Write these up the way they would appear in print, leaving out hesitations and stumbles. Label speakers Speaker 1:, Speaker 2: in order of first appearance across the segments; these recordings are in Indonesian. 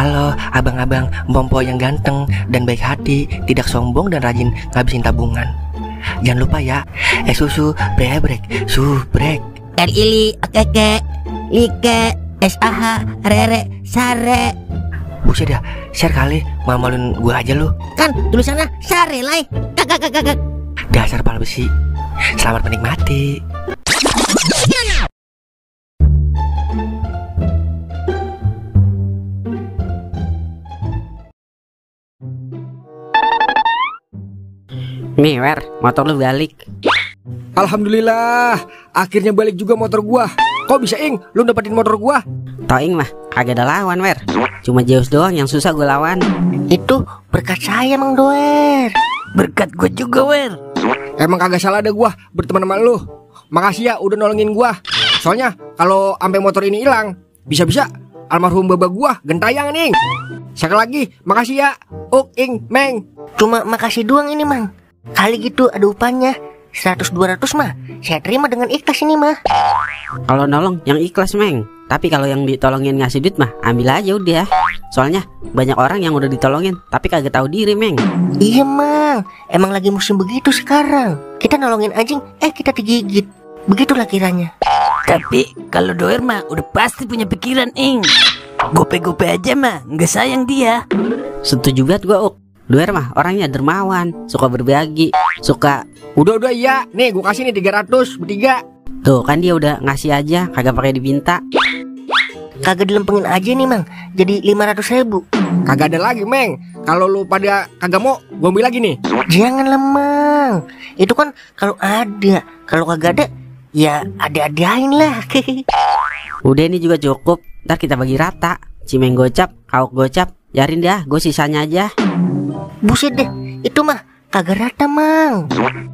Speaker 1: Halo abang-abang Bompo yang ganteng dan baik hati, tidak sombong dan rajin ngabisin tabungan. Jangan lupa ya, susu brebrek, subrek.
Speaker 2: Ili, okeke, like, SAH, rere, sare.
Speaker 1: Buset dah, share kali, malu-maluin gue aja lu.
Speaker 2: Kan tulisannya sare lai. Kakak.
Speaker 1: Dasar pala besi. Selamat menikmati.
Speaker 3: Nih Wer, motor lu balik.
Speaker 4: Alhamdulillah, akhirnya balik juga motor gua. Kok bisa Ing, lu dapetin motor gua?
Speaker 3: Toing mah kagak ada lawan Wer. Cuma Zeus doang yang susah gue lawan.
Speaker 2: Itu berkat saya Mang Doer. Berkat gue juga Wer.
Speaker 4: Emang kagak salah ada gua berteman sama lu. Makasih ya udah nolongin gua. Soalnya kalau sampai motor ini hilang, bisa-bisa almarhum baba gua gentayangan Ing. Sekali lagi, makasih ya Ing, Meng.
Speaker 2: Cuma makasih doang ini Mang. Kali gitu ada upahnya 100-200 mah saya terima dengan ikhlas ini mah.
Speaker 3: Kalau nolong yang ikhlas Meng. Tapi kalau yang ditolongin ngasih duit mah ambil aja udah. Soalnya banyak orang yang udah ditolongin tapi kagak tahu diri Meng.
Speaker 2: Iya Mang, emang lagi musim begitu sekarang. Kita nolongin anjing, kita digigit. Begitulah kiranya.
Speaker 5: Tapi kalau Doer mah udah pasti punya pikiran Ing. Gope-gope aja mah nggak sayang dia.
Speaker 3: Setuju banget gua Uk. Doer mah orangnya dermawan, suka berbagi, suka.
Speaker 4: Udah iya, nih gua kasih nih 300 bertiga.
Speaker 3: Tuh kan dia udah ngasih aja, kagak pakai diminta.
Speaker 2: Kagak dilempengin aja nih Mang, jadi 500.000.
Speaker 4: Kagak ada lagi Meng. Kalau lu pada kagak mau, gua ambil lagi nih.
Speaker 2: Jangan lemang. Itu kan kalau ada, kalau kagak ada ya ada-adain lah.
Speaker 3: Udah ini juga cukup, ntar kita bagi rata. Cimeng gocap, kauk gocap, biarin dah, gue sisanya aja.
Speaker 2: Buset deh, itu mah kagak rata Mang.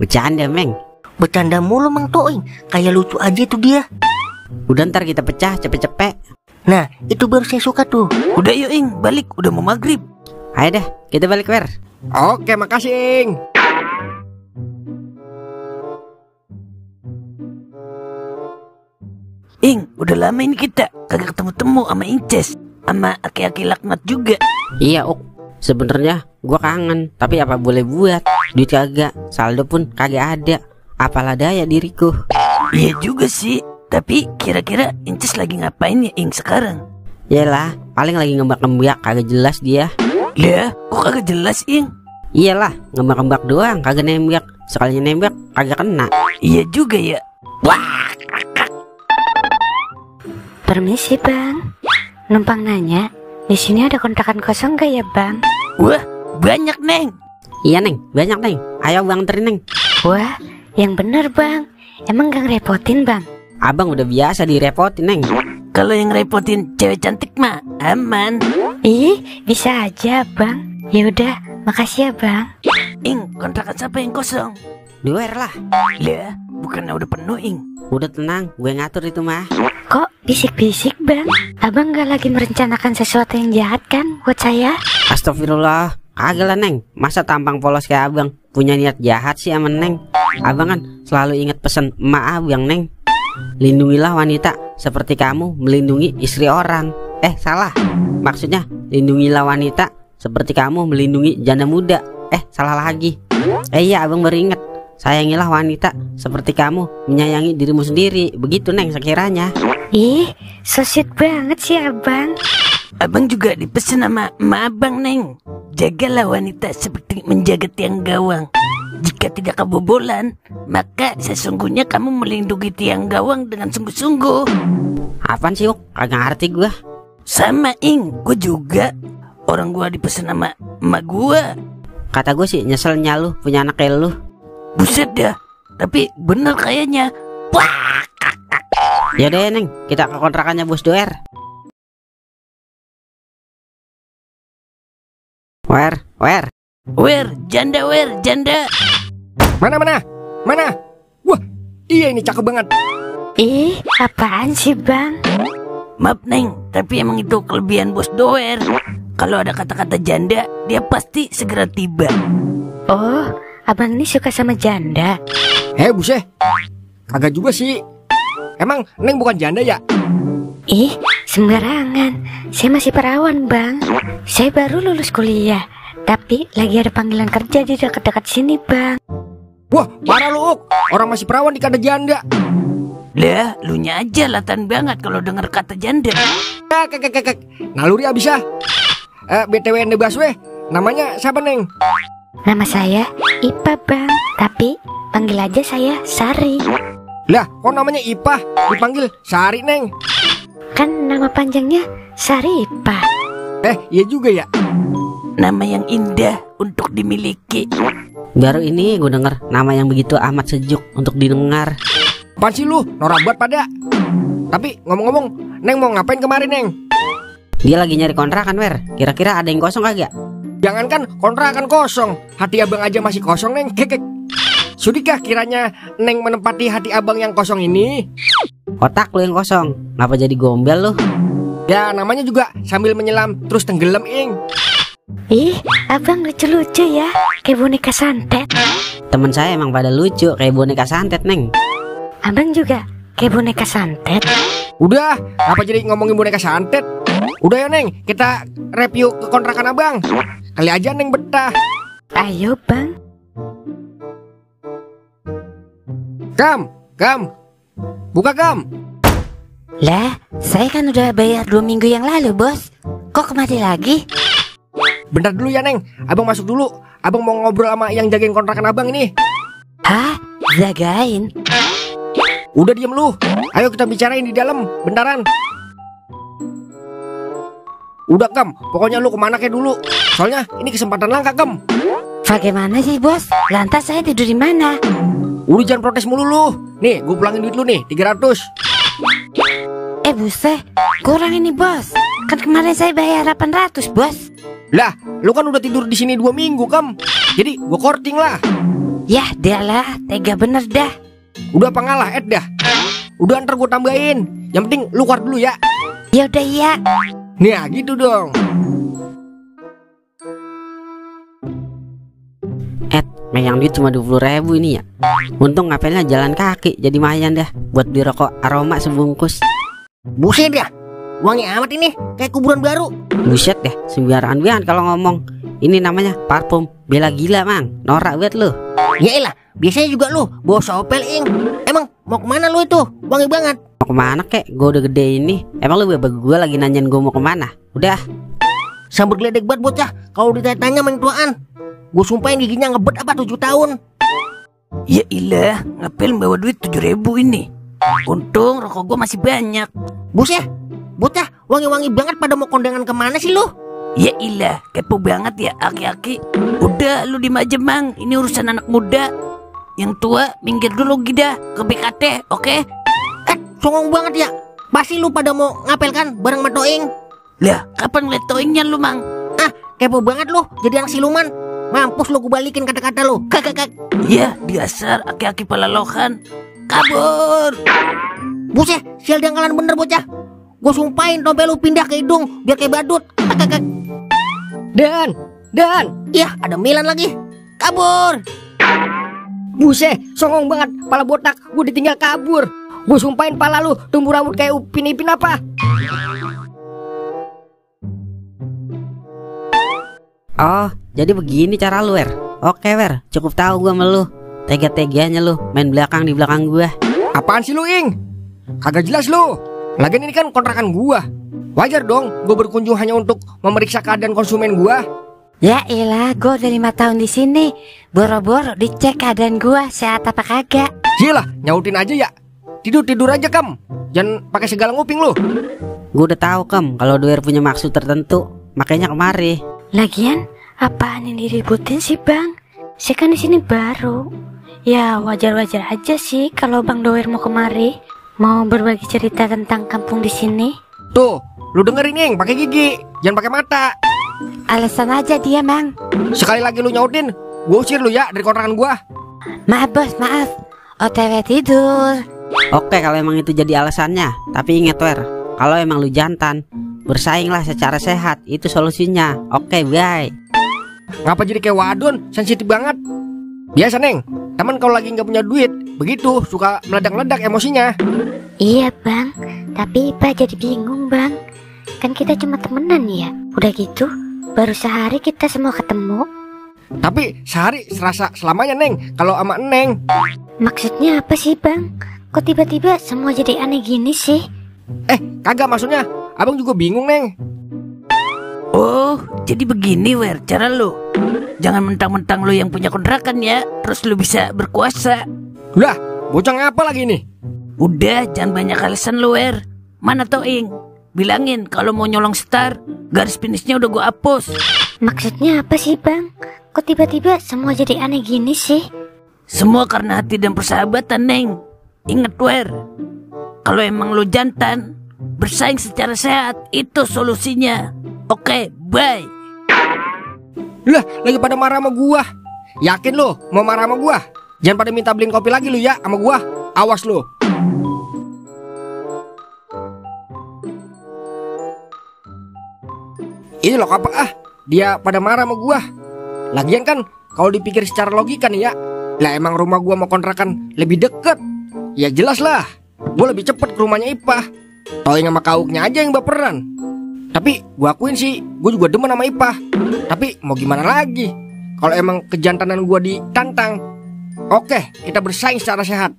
Speaker 3: Bercanda Meng.
Speaker 2: Bercanda mulu Mang Toing, kayak lucu aja tuh dia.
Speaker 3: Udah ntar kita pecah cepet-cepet.
Speaker 2: Nah itu baru saya suka tuh.
Speaker 5: Udah yuk Ing, balik, udah mau maghrib.
Speaker 3: Ayo dah, kita balik Wer.
Speaker 4: Oke, makasih Ing.
Speaker 5: Ing, udah lama ini kita kagak ketemu-temu sama Inces, sama aki-aki laknat juga.
Speaker 3: Iya Uk, sebenarnya gua kangen, tapi apa boleh buat. Duit kagak, saldo pun kagak ada. Apalah daya diriku.
Speaker 5: Iya juga sih, tapi kira-kira Inces lagi ngapain ya Ing sekarang?
Speaker 3: Yalah, paling lagi ngembak-ngembak, kagak jelas dia.
Speaker 5: Lah, kok kagak jelas Ing?
Speaker 3: Iyalah, ngembak-ngembak doang, kagak nembak. Sekalinya nembak, kagak kena.
Speaker 5: Iya juga ya. Wah.
Speaker 6: Permisi Bang, numpang nanya, di sini ada kontrakan kosong gak ya Bang?
Speaker 5: Wah, banyak Neng.
Speaker 3: Iya Neng, banyak Neng. Ayo Bang anterin Neng.
Speaker 6: Wah, yang bener Bang, emang gak ngerepotin Bang?
Speaker 3: Abang udah biasa direpotin Neng.
Speaker 5: Kalau yang repotin cewek cantik mah aman.
Speaker 6: Ih, bisa aja Bang. Yaudah, makasih ya Bang.
Speaker 5: Ing, kontrakan siapa yang kosong?
Speaker 3: Doer lah.
Speaker 5: Lah, bukannya udah penuh Ing?
Speaker 3: Udah tenang, gue ngatur itu mah.
Speaker 6: Kok bisik-bisik Bang? Abang gak lagi merencanakan sesuatu yang jahat kan buat saya?
Speaker 3: Astagfirullah, kagak lah Neng. Masa tampang polos kayak abang punya niat jahat sih sama Neng? Abang kan selalu ingat pesan emak abang Neng. Lindungilah wanita seperti kamu melindungi istri orang. Salah. Maksudnya lindungilah wanita seperti kamu melindungi janda muda. Salah lagi. Iya abang baru ingat. Sayangilah wanita seperti kamu menyayangi dirimu sendiri. Begitu Neng sekiranya.
Speaker 6: Ih, so sweet banget sih Abang.
Speaker 5: Abang juga dipesan sama emak abang Neng. Jagalah wanita seperti menjaga tiang gawang. Jika tidak kebobolan, maka sesungguhnya kamu melindungi tiang gawang dengan sungguh-sungguh.
Speaker 3: Apaan sih Uk? Kagak ngerti gua.
Speaker 5: Sama Ing, gue juga. Orang gua dipesan sama emak gua.
Speaker 3: Kata gue sih nyeselnya lu punya anak kayak lu.
Speaker 5: Buset dah, tapi bener kayaknya. Wah.
Speaker 3: Yaudah Neng, kita ke kontrakannya Bos Doer.
Speaker 5: Wer, janda Wer, janda.
Speaker 4: Mana? Wah, iya ini cakep banget.
Speaker 6: Ih, apaan sih Bang?
Speaker 5: Maaf Neng, tapi emang itu kelebihan Bos Doer. Kalau ada kata-kata janda, dia pasti segera tiba.
Speaker 6: Oh, Abang ini suka sama janda?
Speaker 4: Buset, kagak juga sih. Emang Neng bukan janda ya?
Speaker 6: Ih, Sembarangan, saya masih perawan bang. Saya baru lulus kuliah, tapi lagi ada panggilan kerja di dekat-dekat sini bang.
Speaker 4: Wah, parah lu, Uk. Orang masih perawan dikata janda.
Speaker 5: Lah, lu nya aja latan banget kalau denger kata janda.
Speaker 4: Naluri abis ah. BTW Ende Baswe, namanya siapa Neng?
Speaker 6: Nama saya Ipa bang, tapi panggil aja saya Sari.
Speaker 4: Lah, kok namanya Ipah dipanggil Sari Neng?
Speaker 6: Kan nama panjangnya Sari Ipa.
Speaker 4: Iya juga ya.
Speaker 5: Nama yang indah untuk dimiliki.
Speaker 3: Baru ini gue denger nama yang begitu amat sejuk untuk didengar.
Speaker 4: Apaan sih lu, norak banget pada. Tapi ngomong-ngomong, Neng mau ngapain kemarin Neng?
Speaker 3: Dia lagi nyari kontrakan, Wer. Kira-kira ada yang kosong kagak?
Speaker 4: Jangankan kontrakan kosong, hati abang aja masih kosong Neng. Sudikah kiranya Neng menempati hati abang yang kosong ini?
Speaker 3: Otak lu yang kosong, ngapa jadi gombel lu?
Speaker 4: Ya namanya juga sambil menyelam terus tenggelam Ing.
Speaker 6: Ih, abang lucu-lucu ya, kayak boneka santet.
Speaker 3: Temen saya emang pada lucu kayak boneka santet, Neng.
Speaker 6: Abang juga kayak boneka santet.
Speaker 4: Udah, apa jadi ngomongin boneka santet? Udah ya Neng, kita review ke kontrakan abang. Kali aja Neng betah.
Speaker 6: Ayo bang.
Speaker 4: Kam, buka Kam.
Speaker 6: Lah, saya kan udah bayar 2 minggu yang lalu bos. Kok kemari lagi?
Speaker 4: Bentar dulu ya Neng, abang masuk dulu. Abang mau ngobrol sama yang jagain kontrakan abang ini.
Speaker 6: Hah? Jagain?
Speaker 4: Udah diem lu. Ayo kita bicarain di dalam, bentaran. Udah Kam, pokoknya lu kemana kayak dulu. Soalnya ini kesempatan langka Kam.
Speaker 6: Bagaimana sih bos? Lantas saya tidur di mana?
Speaker 4: Udah jangan protes mulu lu. Nih, gue pulangin duit lu nih, 300.
Speaker 6: Buset, kurang ini bos. Kan kemarin saya bayar 800 bos.
Speaker 4: Lah, lu kan udah tidur di sini 2 minggu Kam. Jadi gue korting lah.
Speaker 6: Yah, dia lah, tega bener dah.
Speaker 4: Udah apa ngalah, dah. Udah ntar gue tambahin. Yang penting lu keluar dulu ya.
Speaker 6: Ya udah iya.
Speaker 4: Nih, gitu dong.
Speaker 3: Megang duit cuma 20.000 ini ya. Untung ngapelnya jalan kaki, jadi lumayan dah buat beli rokok aroma sebungkus.
Speaker 2: Buset ya, wangi amat ini, kayak kuburan baru.
Speaker 3: Buset deh, sembarangan banget kalau ngomong. Ini namanya parfum bela gila mang. Norak banget lu.
Speaker 2: Yaelah, biasanya juga lu bawa sopel Ing. Emang mau kemana lu itu? Wangi banget.
Speaker 3: Mau kemana kek? Gue udah gede ini. Emang lu babak gue lagi nanyain gue mau kemana? Udah.
Speaker 2: Sambil geledek banget bocah. Kalau ditanya main tuaan, gue sumpahin giginya ngebet apa 7 tahun.
Speaker 5: Ya ilah, ngapel bawa duit 7.000 ini. Untung rokok gue masih banyak.
Speaker 2: Buset, bocah wangi-wangi banget pada mau kondangan kemana sih lu?
Speaker 5: Ya ilah, kepo banget ya aki-aki. Udah lu diem aja mang, ini urusan anak muda. Yang tua minggir dulu gida ke BKT, oke?
Speaker 2: Songong banget ya. Pasti lu pada mau ngapel kan bareng sama Toing.
Speaker 5: Lah, kapan ngeliat Toingnya lu mang?
Speaker 2: Kepo banget lu, jadi anak siluman. Mampus lu, gue balikin kata-kata lu. Kakak.
Speaker 5: Ya, dasar aki-aki pelalohan. Kabur.
Speaker 2: Buset, sial dangkalan bener bocah. Gue sumpahin tompel lu pindah ke hidung biar kayak badut. Kakak.
Speaker 1: Dan
Speaker 2: Iya, ada Milan lagi. Kabur.
Speaker 1: buset, songong banget. Pala botak, gue ditinggal kabur. Gue sumpahin pala lu tumbuh rambut kayak Upin Ipin apa.
Speaker 3: Oh, jadi begini cara lu, Wer. Oke, Wer, cukup tahu gua sama lu. Tega-teganya lu main belakang di belakang gua.
Speaker 4: Apaan sih lu Ing? Kagak jelas lu. Lagian ini kan kontrakan gua. Wajar dong gue berkunjung hanya untuk memeriksa keadaan konsumen gua.
Speaker 6: Ya elah, gue udah 5 tahun di sini. Boro-boro dicek keadaan gue sehat apa kagak.
Speaker 4: Gila, nyautin aja ya. Tidur aja Kam. Jangan pakai segala nguping lu.
Speaker 3: Gua udah tahu Kam kalau Doer punya maksud tertentu, makanya kemari.
Speaker 6: Lagian, apaan yang diributin sih bang? Saya kan di sini baru. Ya wajar-wajar aja sih kalau Bang Doer mau kemari, mau berbagi cerita tentang kampung di sini.
Speaker 4: Tuh, lu dengerin Ing, pakai gigi, jangan pakai mata.
Speaker 6: Alasan aja dia mang.
Speaker 4: Sekali lagi lu nyautin, gue usir lu ya dari kontrakan gua.
Speaker 6: Maaf bos, maaf. OTW tidur.
Speaker 3: Oke kalau emang itu jadi alasannya, tapi ingat Wer, kalau emang lu jantan, bersainglah secara sehat, itu solusinya. Oke, bye.
Speaker 4: Ngapa jadi kayak wadon, sensitif banget. Biasa Neng, teman kalau lagi nggak punya duit, begitu suka meledak-meledak emosinya.
Speaker 6: Iya bang, tapi Ipa jadi bingung bang. Kan kita cuma temenan ya. Udah gitu, baru sehari kita semua ketemu.
Speaker 4: Tapi sehari serasa selamanya Neng, kalau sama Neng.
Speaker 6: Maksudnya apa sih bang? Kok tiba-tiba semua jadi aneh gini sih?
Speaker 4: Kagak maksudnya, abang juga bingung Neng.
Speaker 5: Oh, jadi begini Wer, cara lu. Jangan mentang-mentang lu yang punya kontrakan ya, terus lu bisa berkuasa.
Speaker 4: Udah, bocah ngapa lagi nih?
Speaker 5: Udah, jangan banyak alasan lu Wer. Mana Toing? Bilangin kalau mau nyolong star, garis finishnya udah gua hapus.
Speaker 6: Maksudnya apa sih bang? Kok tiba-tiba semua jadi aneh gini sih?
Speaker 5: Semua karena hati dan persahabatan Neng. Ingat Wer, kalau emang lu jantan, bersaing secara sehat, itu solusinya. Oke, bye.
Speaker 4: Lah, lagi pada marah sama gua. Yakin lo mau marah sama gua? Jangan pada minta beliin kopi lagi lu ya sama gua. Awas lu. Ini loh apa dia pada marah sama gua. Lagian kan kalau dipikir secara logika nih ya, lah emang rumah gua mau kontrakan lebih deket. Ya jelas lah, gua lebih cepet ke rumahnya Ipah. Toing sama Kauknya aja yang baperan. Tapi gua akuin sih, gua juga demen sama Ipah. Tapi mau gimana lagi? Kalau emang kejantanan gua ditantang, oke, kita bersaing secara sehat.